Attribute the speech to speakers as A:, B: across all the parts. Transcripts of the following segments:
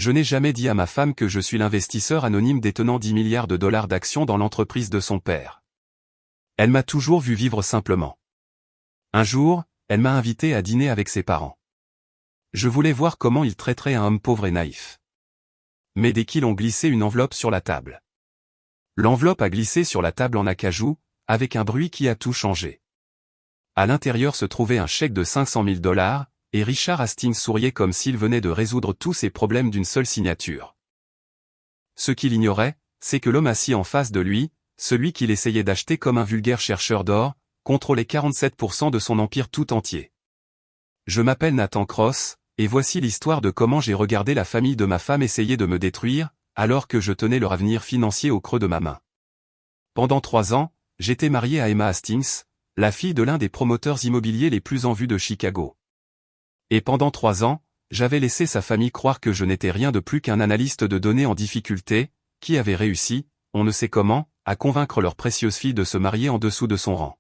A: Je n'ai jamais dit à ma femme que je suis l'investisseur anonyme détenant 10 milliards de dollars d'actions dans l'entreprise de son père. Elle m'a toujours vu vivre simplement. Un jour, elle m'a invité à dîner avec ses parents. Je voulais voir comment ils traiteraient un homme pauvre et naïf. Mais dès qu'ils ont glissé une enveloppe sur la table. L'enveloppe a glissé sur la table en acajou, avec un bruit qui a tout changé. À l'intérieur se trouvait un chèque de 500 000 $, et Richard Hastings souriait comme s'il venait de résoudre tous ses problèmes d'une seule signature. Ce qu'il ignorait, c'est que l'homme assis en face de lui, celui qu'il essayait d'acheter comme un vulgaire chercheur d'or, contrôlait 47% de son empire tout entier. Je m'appelle Nathan Cross, et voici l'histoire de comment j'ai regardé la famille de ma femme essayer de me détruire, alors que je tenais leur avenir financier au creux de ma main. Pendant 3 ans, j'étais marié à Emma Hastings, la fille de l'un des promoteurs immobiliers les plus en vue de Chicago. Et pendant 3 ans, j'avais laissé sa famille croire que je n'étais rien de plus qu'un analyste de données en difficulté, qui avait réussi, on ne sait comment, à convaincre leur précieuse fille de se marier en dessous de son rang.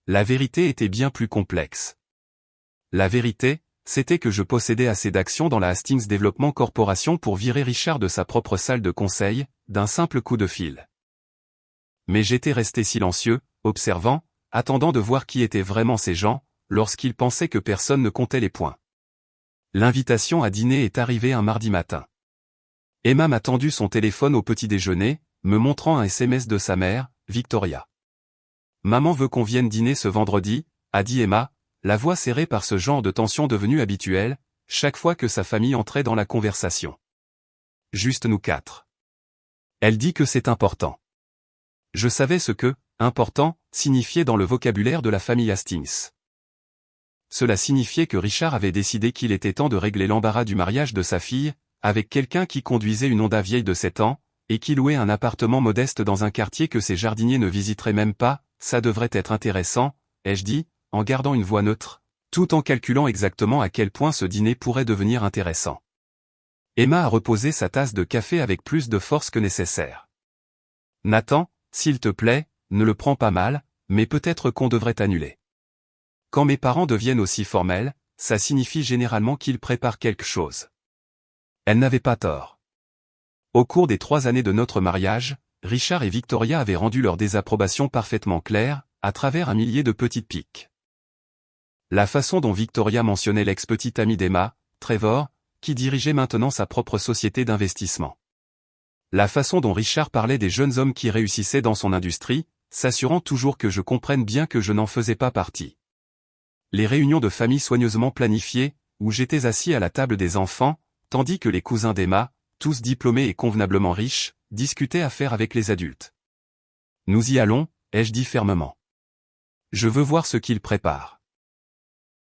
A: La vérité était bien plus complexe. La vérité, c'était que je possédais assez d'actions dans la Hastings Development Corporation pour virer Richard de sa propre salle de conseil, d'un simple coup de fil. Mais j'étais resté silencieux, observant, attendant de voir qui étaient vraiment ces gens, lorsqu'ils pensaient que personne ne comptait les points. L'invitation à dîner est arrivée un mardi matin. Emma m'a tendu son téléphone au petit déjeuner, me montrant un SMS de sa mère, Victoria. « Maman veut qu'on vienne dîner ce vendredi », a dit Emma, la voix serrée par ce genre de tension devenue habituelle, chaque fois que sa famille entrait dans la conversation. Juste nous 4. Elle dit que c'est important. Je savais ce que « important » signifiait dans le vocabulaire de la famille Hastings. Cela signifiait que Richard avait décidé qu'il était temps de régler l'embarras du mariage de sa fille, avec quelqu'un qui conduisait une Honda vieille de 7 ans, et qui louait un appartement modeste dans un quartier que ses jardiniers ne visiteraient même pas. Ça devrait être intéressant, ai-je dit, en gardant une voix neutre, tout en calculant exactement à quel point ce dîner pourrait devenir intéressant. Emma a reposé sa tasse de café avec plus de force que nécessaire. « Nathan, s'il te plaît, ne le prends pas mal, mais peut-être qu'on devrait annuler. Quand mes parents deviennent aussi formels, ça signifie généralement qu'ils préparent quelque chose. » Elle n'avait pas tort. Au cours des 3 années de notre mariage, Richard et Victoria avaient rendu leur désapprobation parfaitement claire, à travers un millier de petites piques. La façon dont Victoria mentionnait l'ex-petit ami d'Emma, Trevor, qui dirigeait maintenant sa propre société d'investissement. La façon dont Richard parlait des jeunes hommes qui réussissaient dans son industrie, s'assurant toujours que je comprenne bien que je n'en faisais pas partie. Les réunions de famille soigneusement planifiées, où j'étais assis à la table des enfants, tandis que les cousins d'Emma, tous diplômés et convenablement riches, discutaient affaires avec les adultes. « Nous y allons », ai-je dit fermement. « Je veux voir ce qu'ils préparent. »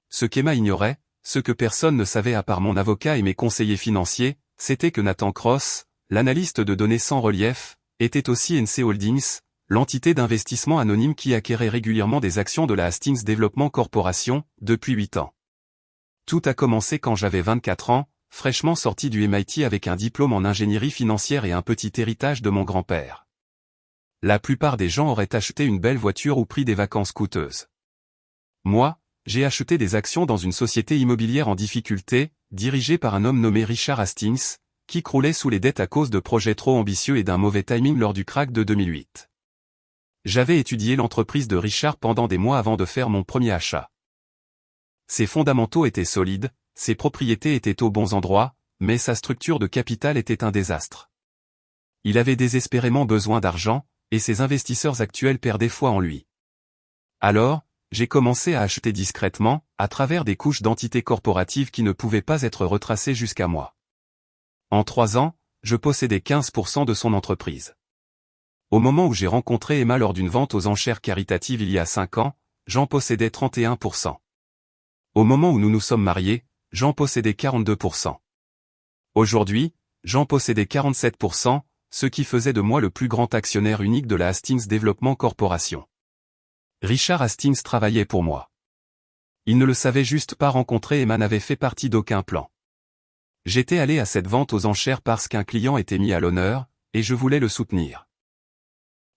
A: Ce qu'Emma ignorait, ce que personne ne savait à part mon avocat et mes conseillers financiers, c'était que Nathan Cross, l'analyste de données sans relief, était aussi NC Holdings, l'entité d'investissement anonyme qui acquérait régulièrement des actions de la Hastings Development Corporation, depuis 8 ans. Tout a commencé quand j'avais 24 ans, fraîchement sorti du MIT avec un diplôme en ingénierie financière et un petit héritage de mon grand-père. La plupart des gens auraient acheté une belle voiture ou pris des vacances coûteuses. Moi, j'ai acheté des actions dans une société immobilière en difficulté, dirigée par un homme nommé Richard Hastings, qui croulait sous les dettes à cause de projets trop ambitieux et d'un mauvais timing lors du krach de 2008. J'avais étudié l'entreprise de Richard pendant des mois avant de faire mon premier achat. Ses fondamentaux étaient solides, ses propriétés étaient aux bons endroits, mais sa structure de capital était un désastre. Il avait désespérément besoin d'argent, et ses investisseurs actuels perdaient foi en lui. Alors, j'ai commencé à acheter discrètement, à travers des couches d'entités corporatives qui ne pouvaient pas être retracées jusqu'à moi. En 3 ans, je possédais 15% de son entreprise. Au moment où j'ai rencontré Emma lors d'une vente aux enchères caritatives il y a 5 ans, j'en possédais 31%. Au moment où nous nous sommes mariés, j'en possédais 42%. Aujourd'hui, j'en possédais 47%, ce qui faisait de moi le plus grand actionnaire unique de la Hastings Development Corporation. Richard Hastings travaillait pour moi. Il ne le savait juste pas rencontrer et Emma n'avait fait partie d'aucun plan. J'étais allé à cette vente aux enchères parce qu'un client était mis à l'honneur, et je voulais le soutenir.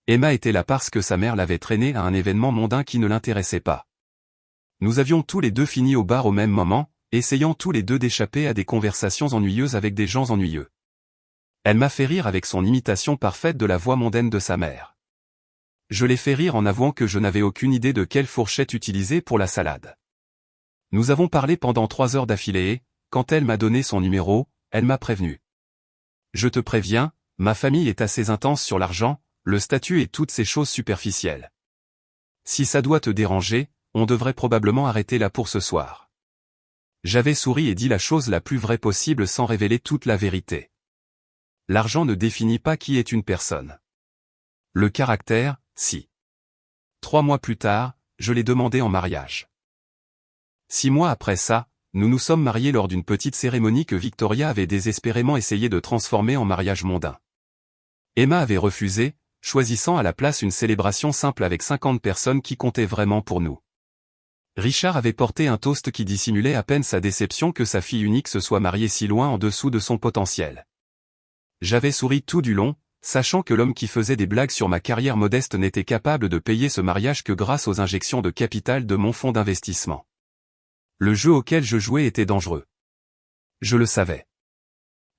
A: Emma était là parce que sa mère l'avait traîné à un événement mondain qui ne l'intéressait pas. Nous avions tous les deux fini au bar au même moment, essayant tous les deux d'échapper à des conversations ennuyeuses avec des gens ennuyeux. Elle m'a fait rire avec son imitation parfaite de la voix mondaine de sa mère. Je l'ai fait rire en avouant que je n'avais aucune idée de quelle fourchette utiliser pour la salade. Nous avons parlé pendant 3 heures d'affilée et, quand elle m'a donné son numéro, elle m'a prévenu. Je te préviens, ma famille est assez intense sur l'argent, le statut et toutes ces choses superficielles. Si ça doit te déranger, on devrait probablement arrêter là pour ce soir. J'avais souri et dit la chose la plus vraie possible sans révéler toute la vérité. L'argent ne définit pas qui est une personne. Le caractère, si. 3 mois plus tard, je l'ai demandé en mariage. 6 mois après ça, nous nous sommes mariés lors d'une petite cérémonie que Victoria avait désespérément essayé de transformer en mariage mondain. Emma avait refusé, choisissant à la place une célébration simple avec 50 personnes qui comptaient vraiment pour nous. Richard avait porté un toast qui dissimulait à peine sa déception que sa fille unique se soit mariée si loin en dessous de son potentiel. J'avais souri tout du long, sachant que l'homme qui faisait des blagues sur ma carrière modeste n'était capable de payer ce mariage que grâce aux injections de capital de mon fonds d'investissement. Le jeu auquel je jouais était dangereux. Je le savais.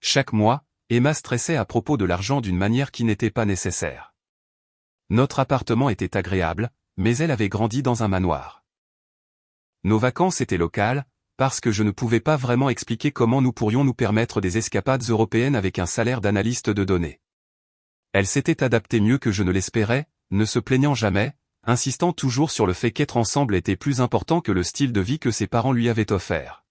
A: Chaque mois, Emma stressait à propos de l'argent d'une manière qui n'était pas nécessaire. Notre appartement était agréable, mais elle avait grandi dans un manoir. Nos vacances étaient locales, parce que je ne pouvais pas vraiment expliquer comment nous pourrions nous permettre des escapades européennes avec un salaire d'analyste de données. Elle s'était adaptée mieux que je ne l'espérais, ne se plaignant jamais, insistant toujours sur le fait qu'être ensemble était plus important que le style de vie que ses parents lui avaient offert.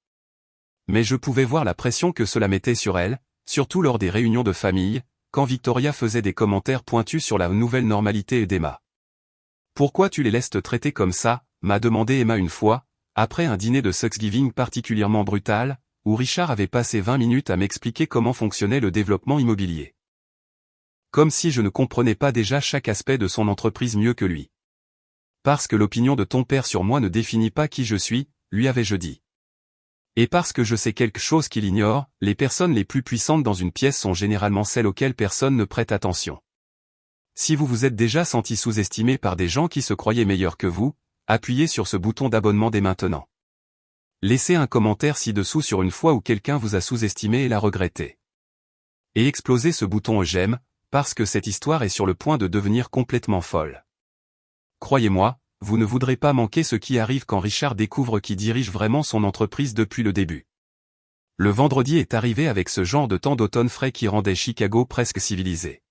A: Mais je pouvais voir la pression que cela mettait sur elle, surtout lors des réunions de famille, quand Victoria faisait des commentaires pointus sur la nouvelle normalité d'Emma. « Pourquoi tu les laisses te traiter comme ça ?» m'a demandé Emma une fois, après un dîner de Thanksgiving particulièrement brutal, où Richard avait passé 20 minutes à m'expliquer comment fonctionnait le développement immobilier. Comme si je ne comprenais pas déjà chaque aspect de son entreprise mieux que lui. Parce que l'opinion de ton père sur moi ne définit pas qui je suis, lui avais-je dit. Et parce que je sais quelque chose qu'il ignore, les personnes les plus puissantes dans une pièce sont généralement celles auxquelles personne ne prête attention. Si vous vous êtes déjà senti sous-estimé par des gens qui se croyaient meilleurs que vous, appuyez sur ce bouton d'abonnement dès maintenant. Laissez un commentaire ci-dessous sur une fois où quelqu'un vous a sous-estimé et l'a regretté. Et explosez ce bouton j'aime, parce que cette histoire est sur le point de devenir complètement folle. Croyez-moi, vous ne voudrez pas manquer ce qui arrive quand Richard découvre qui dirige vraiment son entreprise depuis le début. Le vendredi est arrivé avec ce genre de temps d'automne frais qui rendait Chicago presque civilisé.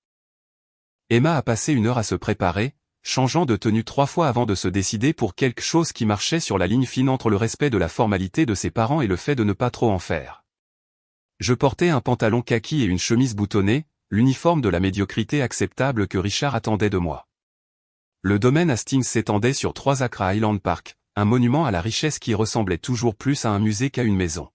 A: Emma a passé 1 heure à se préparer, changeant de tenue 3 fois avant de se décider pour quelque chose qui marchait sur la ligne fine entre le respect de la formalité de ses parents et le fait de ne pas trop en faire. Je portais un pantalon kaki et une chemise boutonnée, l'uniforme de la médiocrité acceptable que Richard attendait de moi. Le domaine Hastings s'étendait sur 3 acres à Highland Park, un monument à la richesse qui ressemblait toujours plus à un musée qu'à une maison.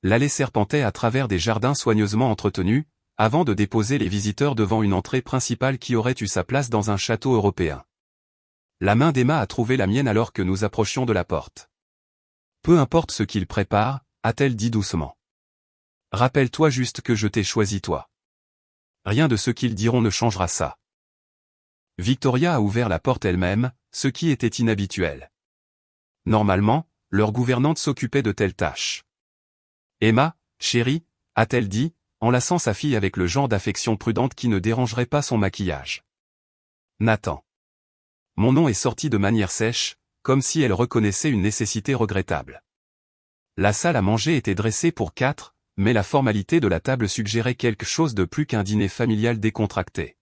A: L'allée serpentait à travers des jardins soigneusement entretenus, avant de déposer les visiteurs devant une entrée principale qui aurait eu sa place dans un château européen. La main d'Emma a trouvé la mienne alors que nous approchions de la porte. « Peu importe ce qu'ils préparent », a-t-elle dit doucement. « Rappelle-toi juste que je t'ai choisi toi. Rien de ce qu'ils diront ne changera ça. » Victoria a ouvert la porte elle-même, ce qui était inhabituel. Normalement, leur gouvernante s'occupait de telles tâches. « Emma, chérie », a-t-elle dit, enlaçant sa fille avec le genre d'affection prudente qui ne dérangerait pas son maquillage. Nathan. Mon nom est sorti de manière sèche, comme si elle reconnaissait une nécessité regrettable. La salle à manger était dressée pour 4, mais la formalité de la table suggérait quelque chose de plus qu'un dîner familial décontracté.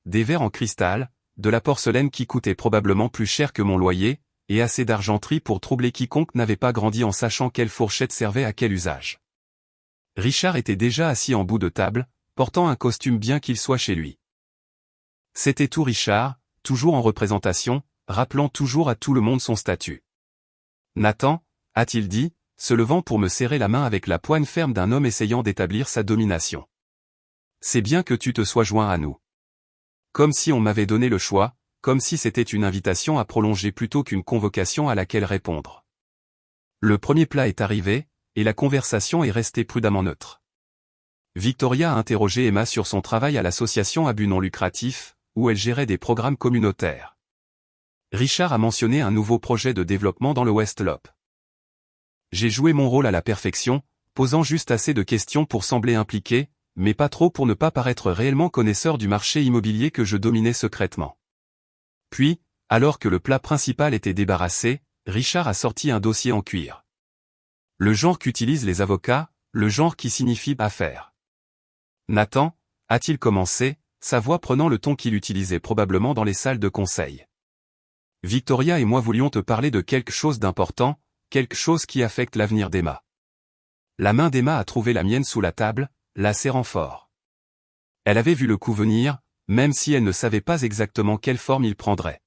A: Des verres en cristal, de la porcelaine qui coûtait probablement plus cher que mon loyer, et assez d'argenterie pour troubler quiconque n'avait pas grandi en sachant quelle fourchette servait à quel usage. Richard était déjà assis en bout de table, portant un costume bien qu'il soit chez lui. C'était tout Richard, toujours en représentation, rappelant toujours à tout le monde son statut. « Nathan » a-t-il dit, se levant pour me serrer la main avec la poigne ferme d'un homme essayant d'établir sa domination. « C'est bien que tu te sois joint à nous. » Comme si on m'avait donné le choix, comme si c'était une invitation à prolonger plutôt qu'une convocation à laquelle répondre. Le premier plat est arrivé, et la conversation est restée prudemment neutre. Victoria a interrogé Emma sur son travail à l'association à but non lucratif, où elle gérait des programmes communautaires. Richard a mentionné un nouveau projet de développement dans le West Loop. J'ai joué mon rôle à la perfection, posant juste assez de questions pour sembler impliqué, mais pas trop pour ne pas paraître réellement connaisseur du marché immobilier que je dominais secrètement. Puis, alors que le plat principal était débarrassé, Richard a sorti un dossier en cuir. Le genre qu'utilisent les avocats, le genre qui signifie affaire. Nathan, a-t-il commencé, sa voix prenant le ton qu'il utilisait probablement dans les salles de conseil. Victoria et moi voulions te parler de quelque chose d'important, quelque chose qui affecte l'avenir d'Emma. La main d'Emma a trouvé la mienne sous la table, la serrant fort. Elle avait vu le coup venir, même si elle ne savait pas exactement quelle forme il prendrait.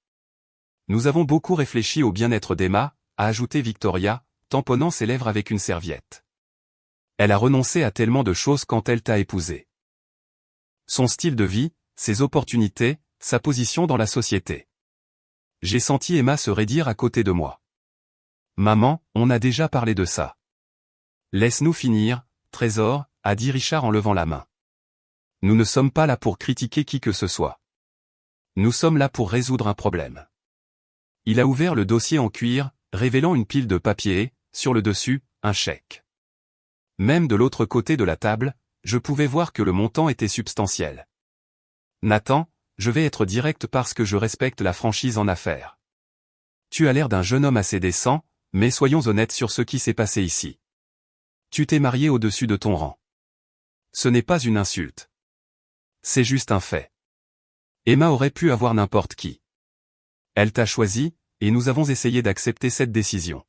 A: Nous avons beaucoup réfléchi au bien-être d'Emma, a ajouté Victoria, tamponnant ses lèvres avec une serviette. Elle a renoncé à tellement de choses quand elle t'a épousé. Son style de vie, ses opportunités, sa position dans la société. J'ai senti Emma se raidir à côté de moi. Maman, on a déjà parlé de ça. Laisse-nous finir, Trésor, a dit Richard en levant la main. Nous ne sommes pas là pour critiquer qui que ce soit. Nous sommes là pour résoudre un problème. Il a ouvert le dossier en cuir, révélant une pile de papiers et, sur le dessus, un chèque. Même de l'autre côté de la table, je pouvais voir que le montant était substantiel. Nathan, je vais être direct parce que je respecte la franchise en affaires. Tu as l'air d'un jeune homme assez décent, mais soyons honnêtes sur ce qui s'est passé ici. Tu t'es marié au-dessus de ton rang. Ce n'est pas une insulte. C'est juste un fait. Emma aurait pu avoir n'importe qui. Elle t'a choisi, et nous avons essayé d'accepter cette décision.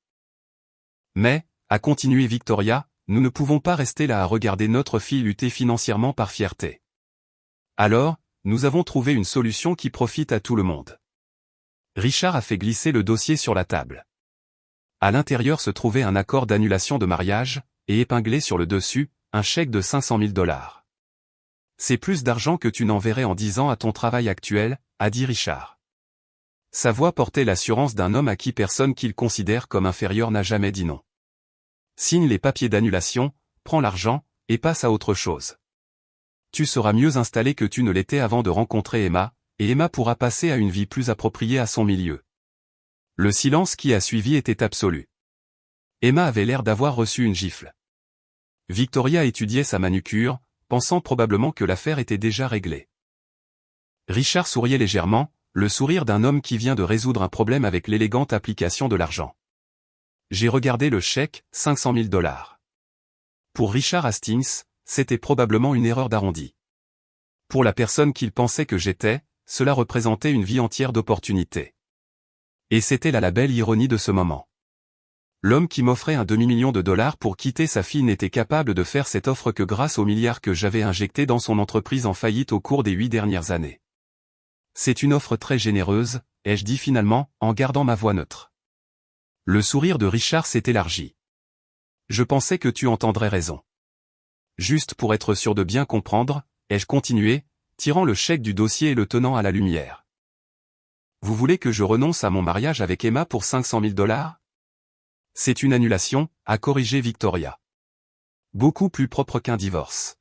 A: Mais, a continué Victoria, nous ne pouvons pas rester là à regarder notre fille lutter financièrement par fierté. Alors, nous avons trouvé une solution qui profite à tout le monde. Richard a fait glisser le dossier sur la table. À l'intérieur se trouvait un accord d'annulation de mariage, et épinglé sur le dessus, un chèque de 500 000 $. C'est plus d'argent que tu n'enverrais en 10 ans à ton travail actuel, a dit Richard. Sa voix portait l'assurance d'un homme à qui personne qu'il considère comme inférieur n'a jamais dit non. Signe les papiers d'annulation, prends l'argent, et passe à autre chose. Tu seras mieux installé que tu ne l'étais avant de rencontrer Emma, et Emma pourra passer à une vie plus appropriée à son milieu. Le silence qui a suivi était absolu. Emma avait l'air d'avoir reçu une gifle. Victoria étudiait sa manucure, pensant probablement que l'affaire était déjà réglée. Richard souriait légèrement, le sourire d'un homme qui vient de résoudre un problème avec l'élégante application de l'argent. J'ai regardé le chèque, 500 000 $. Pour Richard Hastings, c'était probablement une erreur d'arrondi. Pour la personne qu'il pensait que j'étais, cela représentait une vie entière d'opportunités. Et c'était là la belle ironie de ce moment. L'homme qui m'offrait un demi-million de dollars pour quitter sa fille n'était capable de faire cette offre que grâce aux milliards que j'avais injectés dans son entreprise en faillite au cours des 8 dernières années. C'est une offre très généreuse, ai-je dit finalement, en gardant ma voix neutre. Le sourire de Richard s'est élargi. Je pensais que tu entendrais raison. Juste pour être sûr de bien comprendre, ai-je continué, tirant le chèque du dossier et le tenant à la lumière. Vous voulez que je renonce à mon mariage avec Emma pour 500 000 $? C'est une annulation, a corrigé Victoria. Beaucoup plus propre qu'un divorce.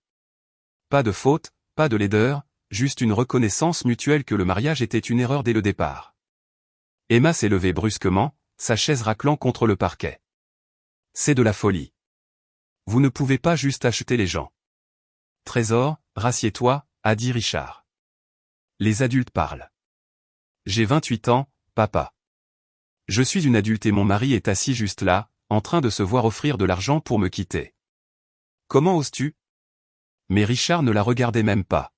A: Pas de faute, pas de laideur, juste une reconnaissance mutuelle que le mariage était une erreur dès le départ. Emma s'est levée brusquement, sa chaise raclant contre le parquet. C'est de la folie. Vous ne pouvez pas juste acheter les gens. Trésor, rassieds-toi, a dit Richard. Les adultes parlent. J'ai 28 ans, papa. Je suis une adulte et mon mari est assis juste là, en train de se voir offrir de l'argent pour me quitter. Comment oses-tu? Mais Richard ne la regardait même pas.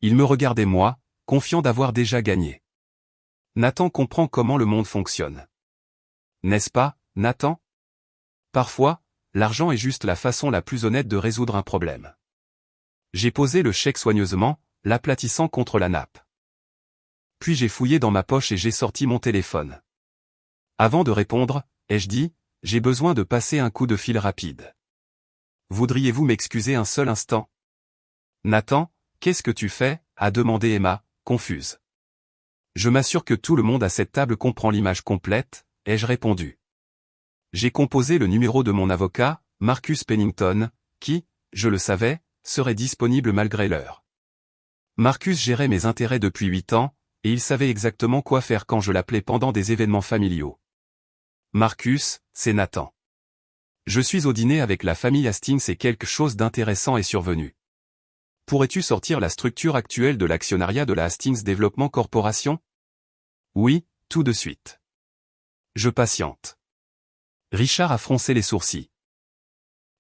A: Il me regardait moi, confiant d'avoir déjà gagné. Nathan comprend comment le monde fonctionne. N'est-ce pas, Nathan? Parfois, l'argent est juste la façon la plus honnête de résoudre un problème. J'ai posé le chèque soigneusement, l'aplatissant contre la nappe. Puis j'ai fouillé dans ma poche et j'ai sorti mon téléphone. Avant de répondre, ai-je dit, j'ai besoin de passer un coup de fil rapide. Voudriez-vous m'excuser un seul instant? Nathan, qu'est-ce que tu fais? A demandé Emma, confuse. Je m'assure que tout le monde à cette table comprend l'image complète, ai-je répondu. J'ai composé le numéro de mon avocat, Marcus Pennington, qui, je le savais, serait disponible malgré l'heure. Marcus gérait mes intérêts depuis 8 ans, et il savait exactement quoi faire quand je l'appelais pendant des événements familiaux. Marcus, c'est Nathan. Je suis au dîner avec la famille Hastings et quelque chose d'intéressant est survenu. Pourrais-tu sortir la structure actuelle de l'actionnariat de la Hastings Development Corporation? Oui, tout de suite. Je patiente. Richard a froncé les sourcils.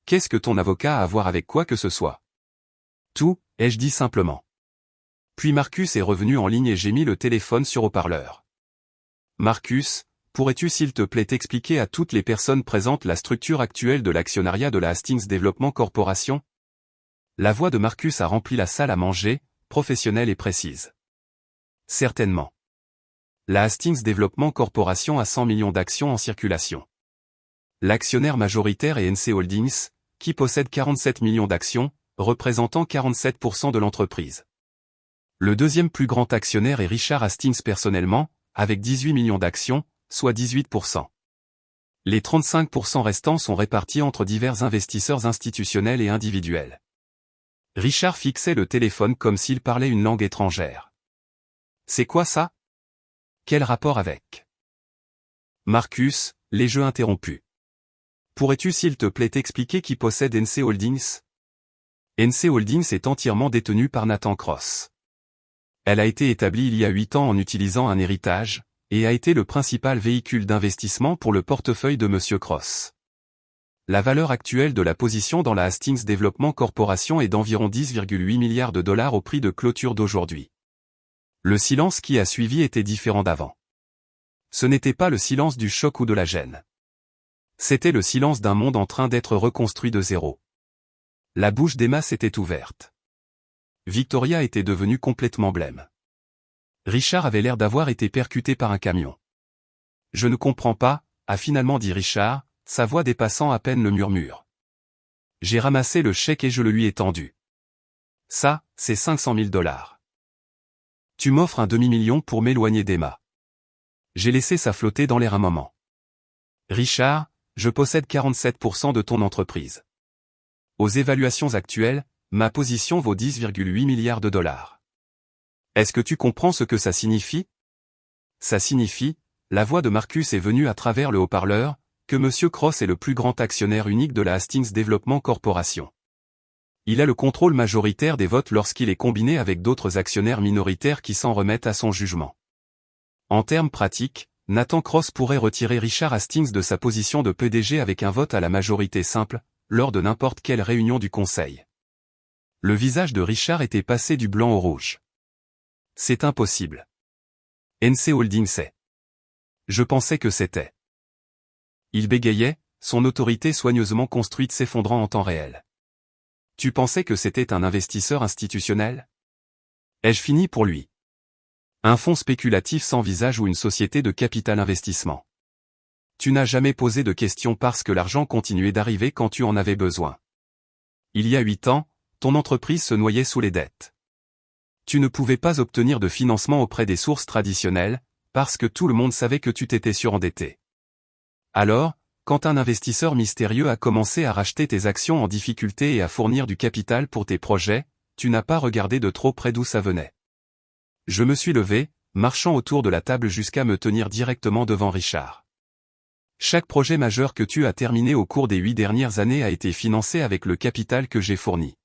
A: Qu'est-ce que ton avocat a à voir avec quoi que ce soit? Tout, ai-je dit simplement. Puis Marcus est revenu en ligne et j'ai mis le téléphone sur haut-parleur. Marcus, pourrais-tu s'il te plaît expliquer à toutes les personnes présentes la structure actuelle de l'actionnariat de la Hastings Development Corporation? La voix de Marcus a rempli la salle à manger, professionnelle et précise. Certainement. La Hastings Development Corporation a 100 millions d'actions en circulation. L'actionnaire majoritaire est NC Holdings, qui possède 47 millions d'actions, représentant 47% de l'entreprise. Le deuxième plus grand actionnaire est Richard Hastings personnellement, avec 18 millions d'actions, soit 18%. Les 35% restants sont répartis entre divers investisseurs institutionnels et individuels. Richard fixait le téléphone comme s'il parlait une langue étrangère. C'est quoi ça? Quel rapport avec? Marcus, les jeux interrompus. Pourrais-tu s'il te plaît expliquer qui possède NC Holdings? NC Holdings est entièrement détenue par Nathan Cross. Elle a été établie il y a 8 ans en utilisant un héritage, et a été le principal véhicule d'investissement pour le portefeuille de Monsieur Cross. La valeur actuelle de la position dans la Hastings Development Corporation est d'environ 10,8 milliards de dollars au prix de clôture d'aujourd'hui. Le silence qui a suivi était différent d'avant. Ce n'était pas le silence du choc ou de la gêne. C'était le silence d'un monde en train d'être reconstruit de zéro. La bouche d'Emma s'était ouverte. Victoria était devenue complètement blême. Richard avait l'air d'avoir été percuté par un camion. Je ne comprends pas, a finalement dit Richard, sa voix dépassant à peine le murmure. J'ai ramassé le chèque et je le lui ai tendu. Ça, c'est 500 000 dollars. Tu m'offres un demi-million pour m'éloigner d'Emma. J'ai laissé ça flotter dans l'air un moment. Richard, je possède 47% de ton entreprise. Aux évaluations actuelles, ma position vaut 10,8 milliards de dollars. Est-ce que tu comprends ce que ça signifie? Ça signifie, la voix de Marcus est venue à travers le haut-parleur, que Monsieur Cross est le plus grand actionnaire unique de la Hastings Development Corporation. Il a le contrôle majoritaire des votes lorsqu'il est combiné avec d'autres actionnaires minoritaires qui s'en remettent à son jugement. En termes pratiques, Nathan Cross pourrait retirer Richard Hastings de sa position de PDG avec un vote à la majorité simple, lors de n'importe quelle réunion du conseil. Le visage de Richard était passé du blanc au rouge. C'est impossible. NC Holdings sait. Je pensais que c'était. Il bégayait, son autorité soigneusement construite s'effondrant en temps réel. Tu pensais que c'était un investisseur institutionnel? Ai-je fini pour lui? Un fonds spéculatif sans visage ou une société de capital investissement? Tu n'as jamais posé de questions parce que l'argent continuait d'arriver quand tu en avais besoin. Il y a 8 ans, ton entreprise se noyait sous les dettes. Tu ne pouvais pas obtenir de financement auprès des sources traditionnelles, parce que tout le monde savait que tu t'étais surendetté. Alors, quand un investisseur mystérieux a commencé à racheter tes actions en difficulté et à fournir du capital pour tes projets, tu n'as pas regardé de trop près d'où ça venait. Je me suis levé, marchant autour de la table jusqu'à me tenir directement devant Richard. Chaque projet majeur que tu as terminé au cours des 8 dernières années a été financé avec le capital que j'ai fourni.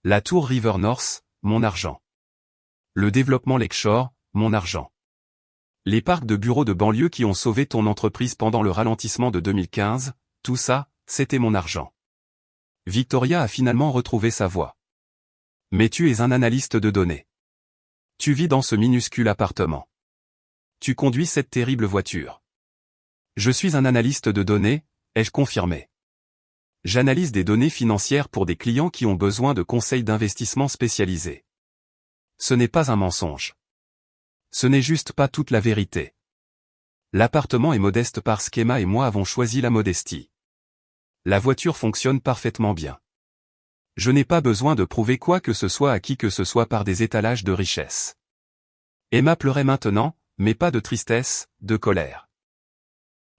A: La tour River North, mon argent. Le développement Lakeshore, mon argent. Les parcs de bureaux de banlieue qui ont sauvé ton entreprise pendant le ralentissement de 2015, tout ça, c'était mon argent. Victoria a finalement retrouvé sa voix. Mais tu es un analyste de données. Tu vis dans ce minuscule appartement. Tu conduis cette terrible voiture. Je suis un analyste de données, ai-je confirmé. J'analyse des données financières pour des clients qui ont besoin de conseils d'investissement spécialisés. Ce n'est pas un mensonge. Ce n'est juste pas toute la vérité. L'appartement est modeste parce qu'Emma et moi avons choisi la modestie. La voiture fonctionne parfaitement bien. Je n'ai pas besoin de prouver quoi que ce soit à qui que ce soit par des étalages de richesse. Emma pleurait maintenant, mais pas de tristesse, de colère.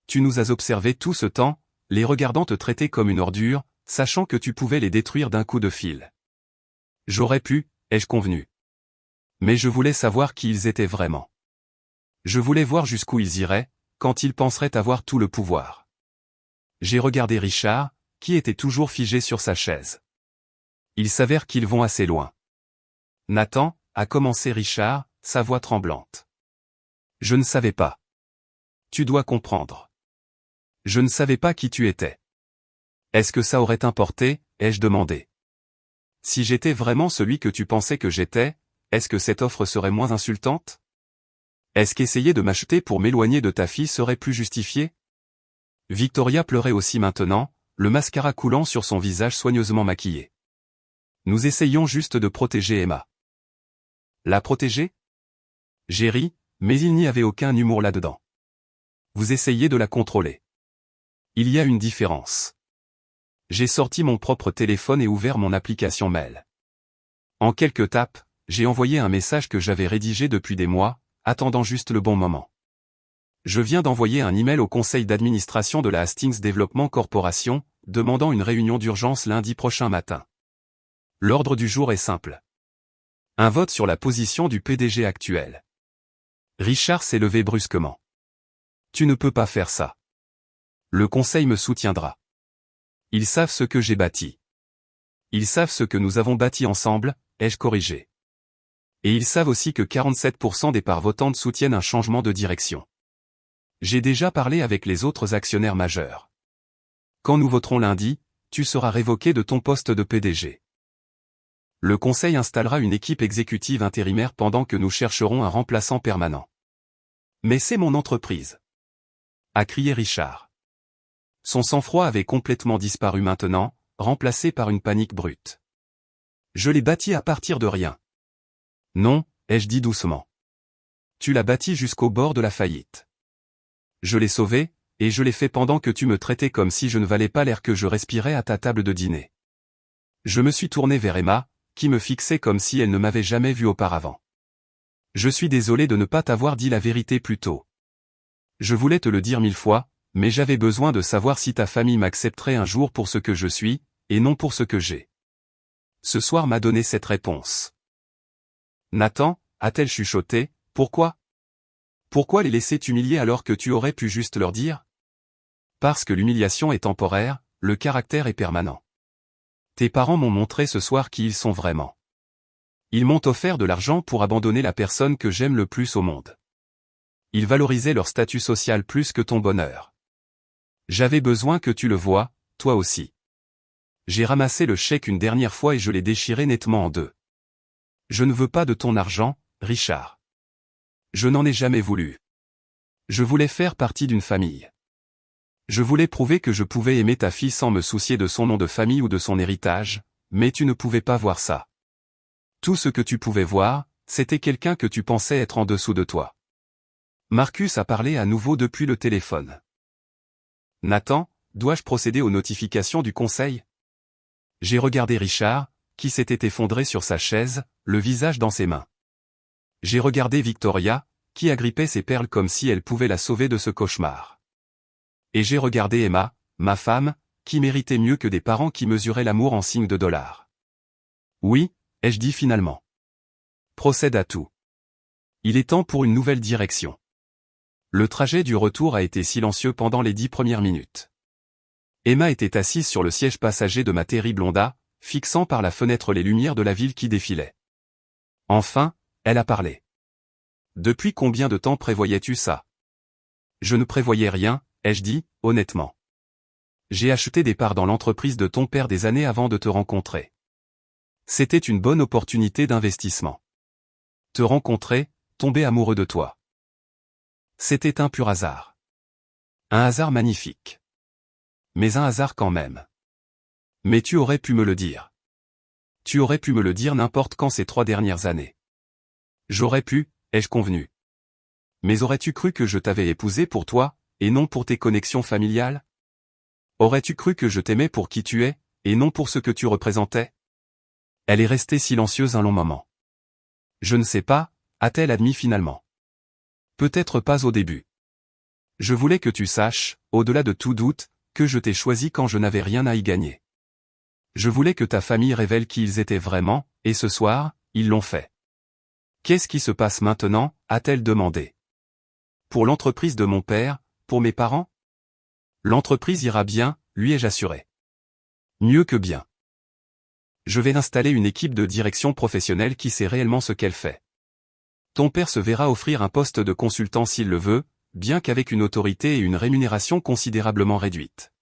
A: Tu nous as observés tout ce temps, les regardant te traiter comme une ordure, sachant que tu pouvais les détruire d'un coup de fil. J'aurais pu, ai-je convenu. Mais je voulais savoir qui ils étaient vraiment. Je voulais voir jusqu'où ils iraient, quand ils penseraient avoir tout le pouvoir. J'ai regardé Richard, qui était toujours figé sur sa chaise. Il s'avère qu'ils vont assez loin. Nathan, a commencé Richard, sa voix tremblante. Je ne savais pas. Tu dois comprendre. Je ne savais pas qui tu étais. Est-ce que ça aurait importé, ai-je demandé. Si j'étais vraiment celui que tu pensais que j'étais, est-ce que cette offre serait moins insultante? Est-ce qu'essayer de m'acheter pour m'éloigner de ta fille serait plus justifié? Victoria pleurait aussi maintenant, le mascara coulant sur son visage soigneusement maquillé. Nous essayions juste de protéger Emma. La protéger? J'ai ri, mais il n'y avait aucun humour là-dedans. Vous essayez de la contrôler. Il y a une différence. J'ai sorti mon propre téléphone et ouvert mon application mail. En quelques tapes, j'ai envoyé un message que j'avais rédigé depuis des mois, attendant juste le bon moment. Je viens d'envoyer un email au conseil d'administration de la Hastings Development Corporation, demandant une réunion d'urgence lundi prochain matin. L'ordre du jour est simple. Un vote sur la position du PDG actuel. Richard s'est levé brusquement. Tu ne peux pas faire ça. Le conseil me soutiendra. Ils savent ce que j'ai bâti. Ils savent ce que nous avons bâti ensemble, ai-je corrigé. Et ils savent aussi que 47% des parts votantes soutiennent un changement de direction. J'ai déjà parlé avec les autres actionnaires majeurs. Quand nous voterons lundi, tu seras révoqué de ton poste de PDG. Le conseil installera une équipe exécutive intérimaire pendant que nous chercherons un remplaçant permanent. Mais c'est mon entreprise, a crié Richard. Son sang-froid avait complètement disparu maintenant, remplacé par une panique brute. Je l'ai bâti à partir de rien. Non, ai-je dit doucement. Tu l'as bâti jusqu'au bord de la faillite. Je l'ai sauvé, et je l'ai fait pendant que tu me traitais comme si je ne valais pas l'air que je respirais à ta table de dîner. Je me suis tourné vers Emma, qui me fixait comme si elle ne m'avait jamais vu auparavant. Je suis désolé de ne pas t'avoir dit la vérité plus tôt. Je voulais te le dire 1000 fois, mais j'avais besoin de savoir si ta famille m'accepterait un jour pour ce que je suis, et non pour ce que j'ai. Ce soir m'a donné cette réponse. Nathan, a-t-elle chuchoté, pourquoi? Pourquoi les laisser t'humilier alors que tu aurais pu juste leur dire? Parce que l'humiliation est temporaire, le caractère est permanent. Tes parents m'ont montré ce soir qui ils sont vraiment. Ils m'ont offert de l'argent pour abandonner la personne que j'aime le plus au monde. Ils valorisaient leur statut social plus que ton bonheur. J'avais besoin que tu le voies, toi aussi. J'ai ramassé le chèque une dernière fois et je l'ai déchiré nettement en deux. Je ne veux pas de ton argent, Richard. Je n'en ai jamais voulu. Je voulais faire partie d'une famille. Je voulais prouver que je pouvais aimer ta fille sans me soucier de son nom de famille ou de son héritage, mais tu ne pouvais pas voir ça. Tout ce que tu pouvais voir, c'était quelqu'un que tu pensais être en dessous de toi. Marcus a parlé à nouveau depuis le téléphone. Nathan, dois-je procéder aux notifications du conseil? J'ai regardé Richard, qui s'était effondré sur sa chaise, le visage dans ses mains. J'ai regardé Victoria, qui agrippait ses perles comme si elle pouvait la sauver de ce cauchemar. Et j'ai regardé Emma, ma femme, qui méritait mieux que des parents qui mesuraient l'amour en signes de dollars. Oui, ai-je dit finalement. Procède à tout. Il est temps pour une nouvelle direction. Le trajet du retour a été silencieux pendant les 10 premières minutes. Emma était assise sur le siège passager de ma terrible Honda, fixant par la fenêtre les lumières de la ville qui défilait. Enfin, elle a parlé. Depuis combien de temps prévoyais-tu ça? Je ne prévoyais rien, ai-je dit, honnêtement. J'ai acheté des parts dans l'entreprise de ton père des années avant de te rencontrer. C'était une bonne opportunité d'investissement. Te rencontrer, tomber amoureux de toi. C'était un pur hasard. Un hasard magnifique. Mais un hasard quand même. Mais tu aurais pu me le dire. Tu aurais pu me le dire n'importe quand ces 3 dernières années. J'aurais pu, ai-je convenu. Mais aurais-tu cru que je t'avais épousé pour toi, et non pour tes connexions familiales? Aurais-tu cru que je t'aimais pour qui tu es, et non pour ce que tu représentais? Elle est restée silencieuse un long moment. Je ne sais pas, a-t-elle admis finalement. Peut-être pas au début. Je voulais que tu saches, au-delà de tout doute, que je t'ai choisi quand je n'avais rien à y gagner. Je voulais que ta famille révèle qui ils étaient vraiment, et ce soir, ils l'ont fait. Qu'est-ce qui se passe maintenant, a-t-elle demandé. Pour l'entreprise de mon père, pour mes parents? L'entreprise ira bien, lui ai-je assuré. Mieux que bien. Je vais installer une équipe de direction professionnelle qui sait réellement ce qu'elle fait. Ton père se verra offrir un poste de consultant s'il le veut, bien qu'avec une autorité et une rémunération considérablement réduite.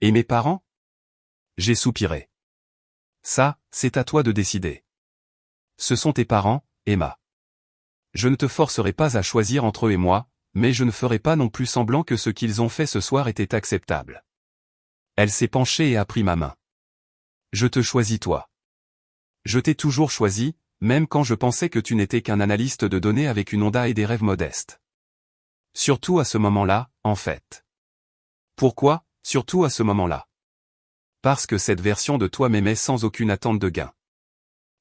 A: Et mes parents? J'ai soupiré. Ça, c'est à toi de décider. Ce sont tes parents, Emma. Je ne te forcerai pas à choisir entre eux et moi, mais je ne ferai pas non plus semblant que ce qu'ils ont fait ce soir était acceptable. Elle s'est penchée et a pris ma main. Je te choisis toi. Je t'ai toujours choisi, même quand je pensais que tu n'étais qu'un analyste de données avec une Honda et des rêves modestes. Surtout à ce moment-là, en fait. Pourquoi, surtout à ce moment-là? Parce que cette version de toi m'aimait sans aucune attente de gain.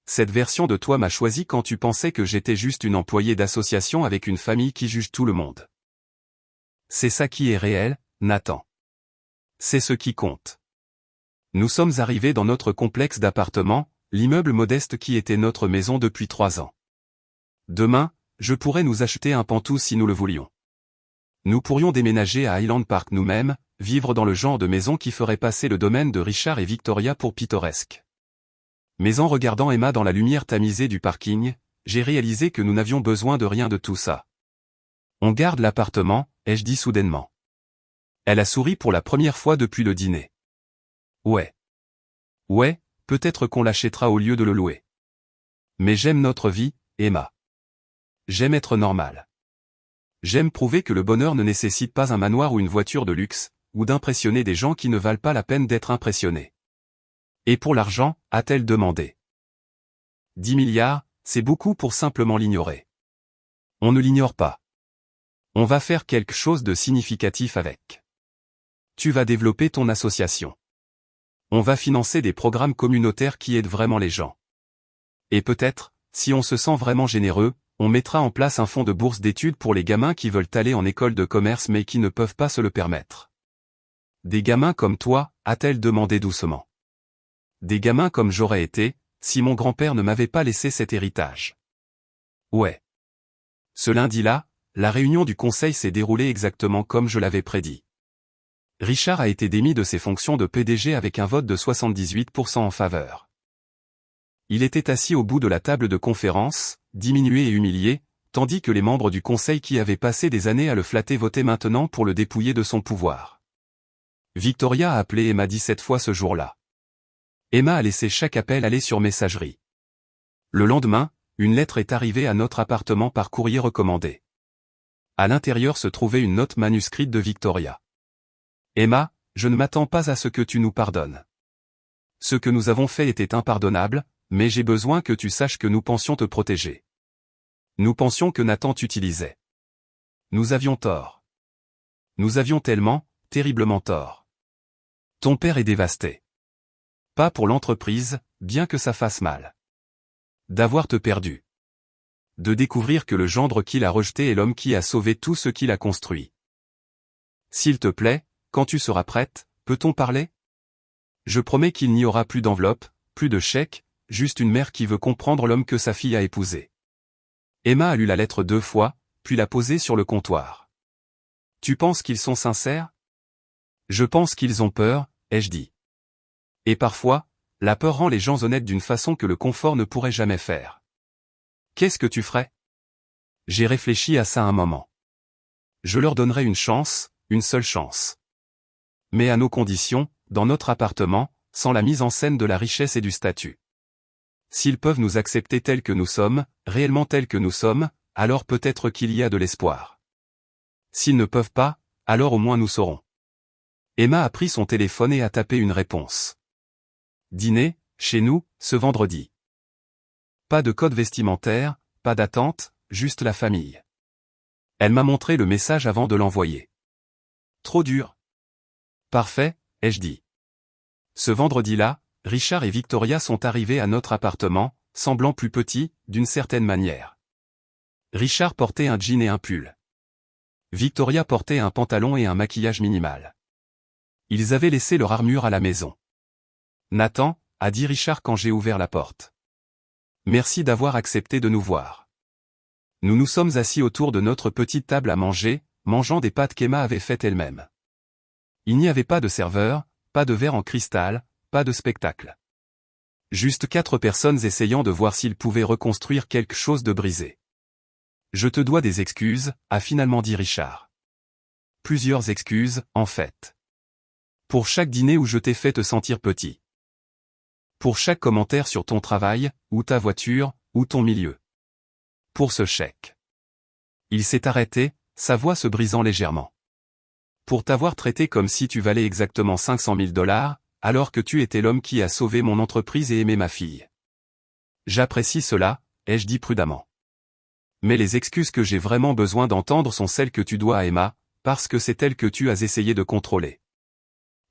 A: Cette version de toi m'a choisi quand tu pensais que j'étais juste une employée d'association avec une famille qui juge tout le monde. C'est ça qui est réel, Nathan. C'est ce qui compte. Nous sommes arrivés dans notre complexe d'appartements, l'immeuble modeste qui était notre maison depuis 3 ans. Demain, je pourrais nous acheter un pantou si nous le voulions. Nous pourrions déménager à Highland Park nous-mêmes, vivre dans le genre de maison qui ferait passer le domaine de Richard et Victoria pour pittoresque. Mais en regardant Emma dans la lumière tamisée du parking, j'ai réalisé que nous n'avions besoin de rien de tout ça. On garde l'appartement, ai-je dit soudainement. Elle a souri pour la première fois depuis le dîner. Ouais. Ouais, peut-être qu'on l'achètera au lieu de le louer. Mais j'aime notre vie, Emma. J'aime être normal. J'aime prouver que le bonheur ne nécessite pas un manoir ou une voiture de luxe, ou d'impressionner des gens qui ne valent pas la peine d'être impressionnés. Et pour l'argent, a-t-elle demandé. 10 milliards, c'est beaucoup pour simplement l'ignorer. On ne l'ignore pas. On va faire quelque chose de significatif avec. Tu vas développer ton association. On va financer des programmes communautaires qui aident vraiment les gens. Et peut-être, si on se sent vraiment généreux, on mettra en place un fonds de bourse d'études pour les gamins qui veulent aller en école de commerce mais qui ne peuvent pas se le permettre. Des gamins comme toi, a-t-elle demandé doucement. Des gamins comme j'aurais été, si mon grand-père ne m'avait pas laissé cet héritage. Ouais. Ce lundi-là, la réunion du conseil s'est déroulée exactement comme je l'avais prédit. Richard a été démis de ses fonctions de PDG avec un vote de 78% en faveur. Il était assis au bout de la table de conférence, diminué et humilié, tandis que les membres du conseil qui avaient passé des années à le flatter votaient maintenant pour le dépouiller de son pouvoir. Victoria a appelé Emma 17 fois ce jour-là. Emma a laissé chaque appel aller sur messagerie. Le lendemain, une lettre est arrivée à notre appartement par courrier recommandé. À l'intérieur se trouvait une note manuscrite de Victoria. Emma, je ne m'attends pas à ce que tu nous pardonnes. Ce que nous avons fait était impardonnable, mais j'ai besoin que tu saches que nous pensions te protéger. Nous pensions que Nathan t'utilisait. Nous avions tort. Nous avions tellement, terriblement tort. Ton père est dévasté. Pas pour l'entreprise, bien que ça fasse mal. D'avoir te perdu. De découvrir que le gendre qu'il a rejeté est l'homme qui a sauvé tout ce qu'il a construit. S'il te plaît, quand tu seras prête, peut-on parler? Je promets qu'il n'y aura plus d'enveloppe, plus de chèque, juste une mère qui veut comprendre l'homme que sa fille a épousé. Emma a lu la lettre 2 fois, puis l'a posée sur le comptoir. Tu penses qu'ils sont sincères? Je pense qu'ils ont peur, ai-je dit. Et parfois, la peur rend les gens honnêtes d'une façon que le confort ne pourrait jamais faire. Qu'est-ce que tu ferais? J'ai réfléchi à ça un moment. Je leur donnerais une chance, une seule chance. Mais à nos conditions, dans notre appartement, sans la mise en scène de la richesse et du statut. S'ils peuvent nous accepter tels que nous sommes, réellement tels que nous sommes, alors peut-être qu'il y a de l'espoir. S'ils ne peuvent pas, alors au moins nous saurons. Emma a pris son téléphone et a tapé une réponse. Dîner, chez nous, ce vendredi. Pas de code vestimentaire, pas d'attente, juste la famille. Elle m'a montré le message avant de l'envoyer. Trop dur. Parfait, ai-je dit. Ce vendredi-là, Richard et Victoria sont arrivés à notre appartement, semblant plus petit, d'une certaine manière. Richard portait un jean et un pull. Victoria portait un pantalon et un maquillage minimal. Ils avaient laissé leur armure à la maison. Nathan, a dit Richard quand j'ai ouvert la porte. Merci d'avoir accepté de nous voir. Nous nous sommes assis autour de notre petite table à manger, mangeant des pâtes qu'Emma avait faites elle-même. Il n'y avait pas de serveur, pas de verre en cristal, pas de spectacle. Juste 4 personnes essayant de voir s'ils pouvaient reconstruire quelque chose de brisé. Je te dois des excuses, a finalement dit Richard. Plusieurs excuses, en fait. Pour chaque dîner où je t'ai fait te sentir petit. Pour chaque commentaire sur ton travail, ou ta voiture, ou ton milieu. Pour ce chèque. Il s'est arrêté, sa voix se brisant légèrement. Pour t'avoir traité comme si tu valais exactement 500 000 $, alors que tu étais l'homme qui a sauvé mon entreprise et aimé ma fille. J'apprécie cela, ai-je dit prudemment. Mais les excuses que j'ai vraiment besoin d'entendre sont celles que tu dois à Emma, parce que c'est elle que tu as essayé de contrôler.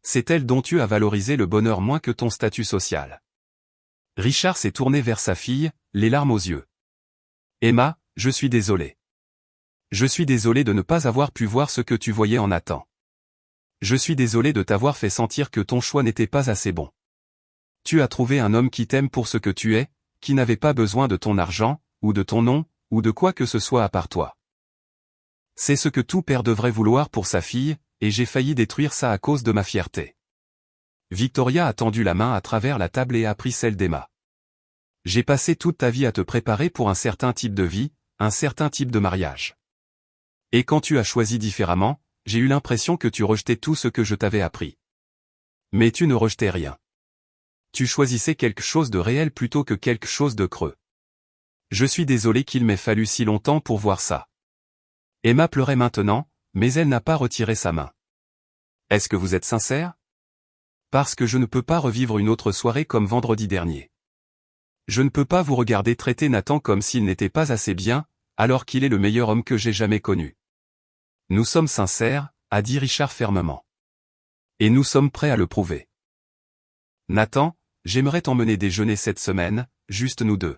A: C'est elle dont tu as valorisé le bonheur moins que ton statut social. Richard s'est tourné vers sa fille, les larmes aux yeux. Emma, je suis désolé. Je suis désolé de ne pas avoir pu voir ce que tu voyais en Nathan. Je suis désolé de t'avoir fait sentir que ton choix n'était pas assez bon. Tu as trouvé un homme qui t'aime pour ce que tu es, qui n'avait pas besoin de ton argent, ou de ton nom, ou de quoi que ce soit à part toi. C'est ce que tout père devrait vouloir pour sa fille, et j'ai failli détruire ça à cause de ma fierté. Victoria a tendu la main à travers la table et a pris celle d'Emma. J'ai passé toute ta vie à te préparer pour un certain type de vie, un certain type de mariage. Et quand tu as choisi différemment, j'ai eu l'impression que tu rejetais tout ce que je t'avais appris. Mais tu ne rejetais rien. Tu choisissais quelque chose de réel plutôt que quelque chose de creux. Je suis désolé qu'il m'ait fallu si longtemps pour voir ça. Emma pleurait maintenant, mais elle n'a pas retiré sa main. Est-ce que vous êtes sincère? Parce que je ne peux pas revivre une autre soirée comme vendredi dernier. Je ne peux pas vous regarder traiter Nathan comme s'il n'était pas assez bien, alors qu'il est le meilleur homme que j'ai jamais connu. Nous sommes sincères, a dit Richard fermement. Et nous sommes prêts à le prouver. Nathan, j'aimerais t'emmener déjeuner cette semaine, juste nous deux.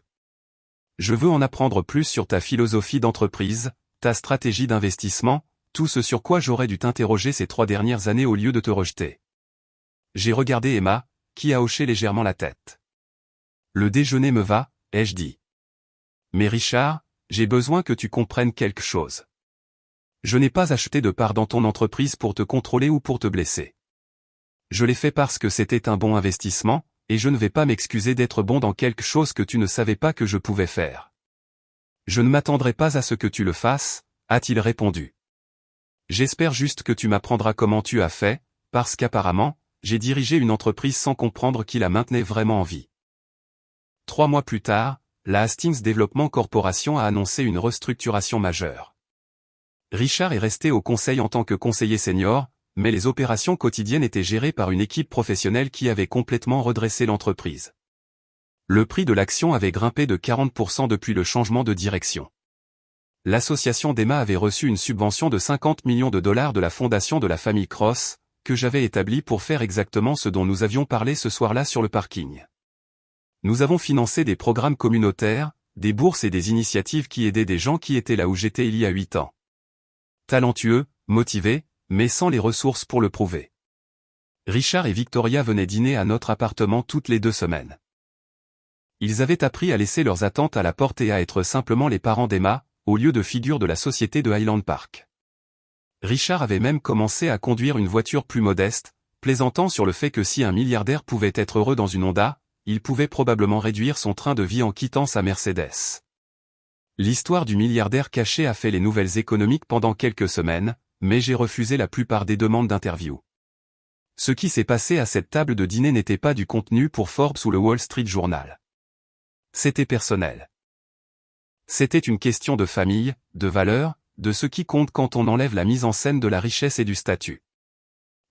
A: Je veux en apprendre plus sur ta philosophie d'entreprise, ta stratégie d'investissement, tout ce sur quoi j'aurais dû t'interroger ces 3 dernières années au lieu de te rejeter. J'ai regardé Emma, qui a hoché légèrement la tête. Le déjeuner me va, ai-je dit. Mais Richard, j'ai besoin que tu comprennes quelque chose. Je n'ai pas acheté de part dans ton entreprise pour te contrôler ou pour te blesser. Je l'ai fait parce que c'était un bon investissement, et je ne vais pas m'excuser d'être bon dans quelque chose que tu ne savais pas que je pouvais faire. Je ne m'attendrai pas à ce que tu le fasses, a-t-il répondu. J'espère juste que tu m'apprendras comment tu as fait, parce qu'apparemment, j'ai dirigé une entreprise sans comprendre qui la maintenait vraiment en vie. 3 mois plus tard, la Hastings Development Corporation a annoncé une restructuration majeure. Richard est resté au conseil en tant que conseiller senior, mais les opérations quotidiennes étaient gérées par une équipe professionnelle qui avait complètement redressé l'entreprise. Le prix de l'action avait grimpé de 40% depuis le changement de direction. L'association d'Emma avait reçu une subvention de 50 millions de dollars de la fondation de la famille Cross, que j'avais établie pour faire exactement ce dont nous avions parlé ce soir-là sur le parking. Nous avons financé des programmes communautaires, des bourses et des initiatives qui aidaient des gens qui étaient là où j'étais il y a 8 ans. Talentueux, motivés, mais sans les ressources pour le prouver. Richard et Victoria venaient dîner à notre appartement toutes les 2 semaines. Ils avaient appris à laisser leurs attentes à la porte et à être simplement les parents d'Emma, au lieu de figures de la société de Highland Park. Richard avait même commencé à conduire une voiture plus modeste, plaisantant sur le fait que si un milliardaire pouvait être heureux dans une Honda, il pouvait probablement réduire son train de vie en quittant sa Mercedes. L'histoire du milliardaire caché a fait les nouvelles économiques pendant quelques semaines, mais j'ai refusé la plupart des demandes d'interview. Ce qui s'est passé à cette table de dîner n'était pas du contenu pour Forbes ou le Wall Street Journal. C'était personnel. C'était une question de famille, de valeurs, de ce qui compte quand on enlève la mise en scène de la richesse et du statut.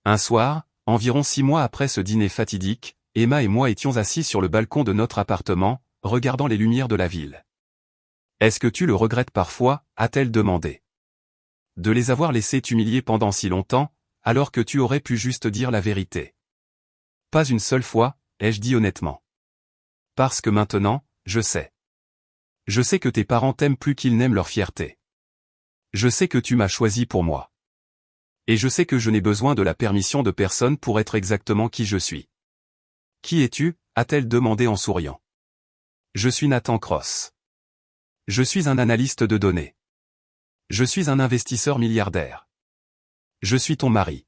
A: Un soir, environ 6 mois après ce dîner fatidique, Emma et moi étions assis sur le balcon de notre appartement, regardant les lumières de la ville. « Est-ce que tu le regrettes parfois ?» a-t-elle demandé. « De les avoir laissés t'humilier pendant si longtemps, alors que tu aurais pu juste dire la vérité. » Pas une seule fois, ai-je dit honnêtement. Parce que maintenant, je sais. Je sais que tes parents t'aiment plus qu'ils n'aiment leur fierté. Je sais que tu m'as choisi pour moi. Et je sais que je n'ai besoin de la permission de personne pour être exactement qui je suis. Qui es-tu ? A-t-elle demandé en souriant. Je suis Nathan Cross. Je suis un analyste de données. Je suis un investisseur milliardaire. Je suis ton mari.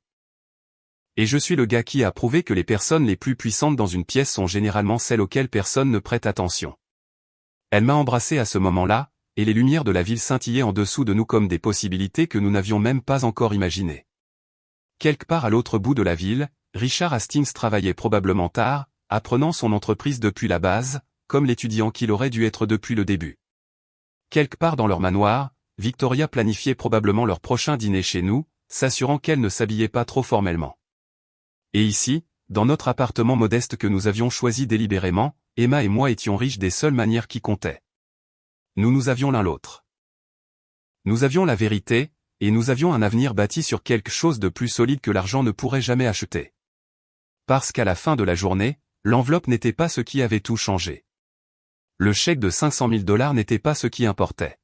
A: Et je suis le gars qui a prouvé que les personnes les plus puissantes dans une pièce sont généralement celles auxquelles personne ne prête attention. Elle m'a embrassé à ce moment-là, et les lumières de la ville scintillaient en dessous de nous comme des possibilités que nous n'avions même pas encore imaginées. Quelque part à l'autre bout de la ville, Richard Hastings travaillait probablement tard, apprenant son entreprise depuis la base, comme l'étudiant qu'il aurait dû être depuis le début. Quelque part dans leur manoir, Victoria planifiait probablement leur prochain dîner chez nous, s'assurant qu'elle ne s'habillait pas trop formellement. Et ici, dans notre appartement modeste que nous avions choisi délibérément, Emma et moi étions riches des seules manières qui comptaient. Nous avions l'un l'autre. Nous avions la vérité, et nous avions un avenir bâti sur quelque chose de plus solide que l'argent ne pourrait jamais acheter. Parce qu'à la fin de la journée, l'enveloppe n'était pas ce qui avait tout changé. Le chèque de 500 000 $ n'était pas ce qui importait.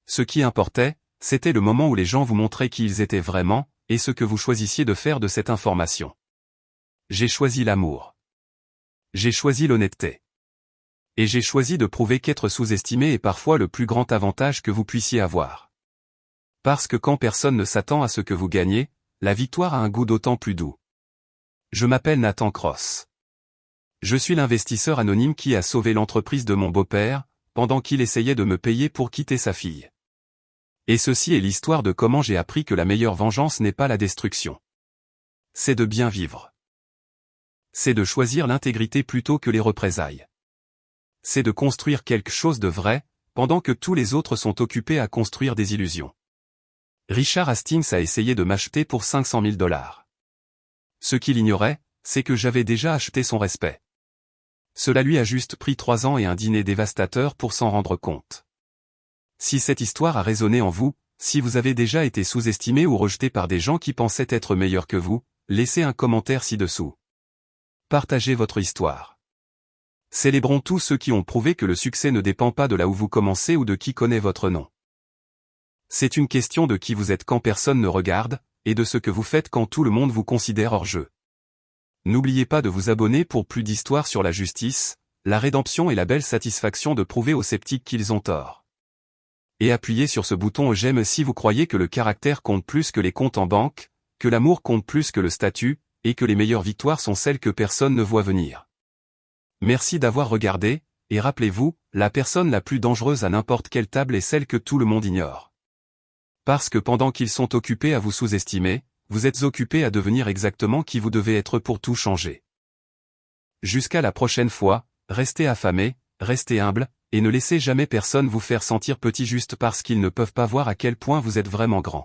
A: Ce qui importait, c'était le moment où les gens vous montraient qui ils étaient vraiment, et ce que vous choisissiez de faire de cette information. J'ai choisi l'amour. J'ai choisi l'honnêteté. Et j'ai choisi de prouver qu'être sous-estimé est parfois le plus grand avantage que vous puissiez avoir. Parce que quand personne ne s'attend à ce que vous gagnez, la victoire a un goût d'autant plus doux. Je m'appelle Nathan Cross. Je suis l'investisseur anonyme qui a sauvé l'entreprise de mon beau-père, pendant qu'il essayait de me payer pour quitter sa fille. Et ceci est l'histoire de comment j'ai appris que la meilleure vengeance n'est pas la destruction. C'est de bien vivre. C'est de choisir l'intégrité plutôt que les représailles. C'est de construire quelque chose de vrai, pendant que tous les autres sont occupés à construire des illusions. Richard Hastings a essayé de m'acheter pour 500 000 $. Ce qu'il ignorait, c'est que j'avais déjà acheté son respect. Cela lui a juste pris 3 ans et un dîner dévastateur pour s'en rendre compte. Si cette histoire a résonné en vous, si vous avez déjà été sous-estimé ou rejeté par des gens qui pensaient être meilleurs que vous, laissez un commentaire ci-dessous. Partagez votre histoire. Célébrons tous ceux qui ont prouvé que le succès ne dépend pas de là où vous commencez ou de qui connaît votre nom. C'est une question de qui vous êtes quand personne ne regarde, et de ce que vous faites quand tout le monde vous considère hors jeu. N'oubliez pas de vous abonner pour plus d'histoires sur la justice, la rédemption et la belle satisfaction de prouver aux sceptiques qu'ils ont tort. Et appuyez sur ce bouton j'aime si vous croyez que le caractère compte plus que les comptes en banque, que l'amour compte plus que le statut, et que les meilleures victoires sont celles que personne ne voit venir. Merci d'avoir regardé, et rappelez-vous, la personne la plus dangereuse à n'importe quelle table est celle que tout le monde ignore. Parce que pendant qu'ils sont occupés à vous sous-estimer, vous êtes occupés à devenir exactement qui vous devez être pour tout changer. Jusqu'à la prochaine fois, restez affamés, restez humbles, et ne laissez jamais personne vous faire sentir petit juste parce qu'ils ne peuvent pas voir à quel point vous êtes vraiment grand.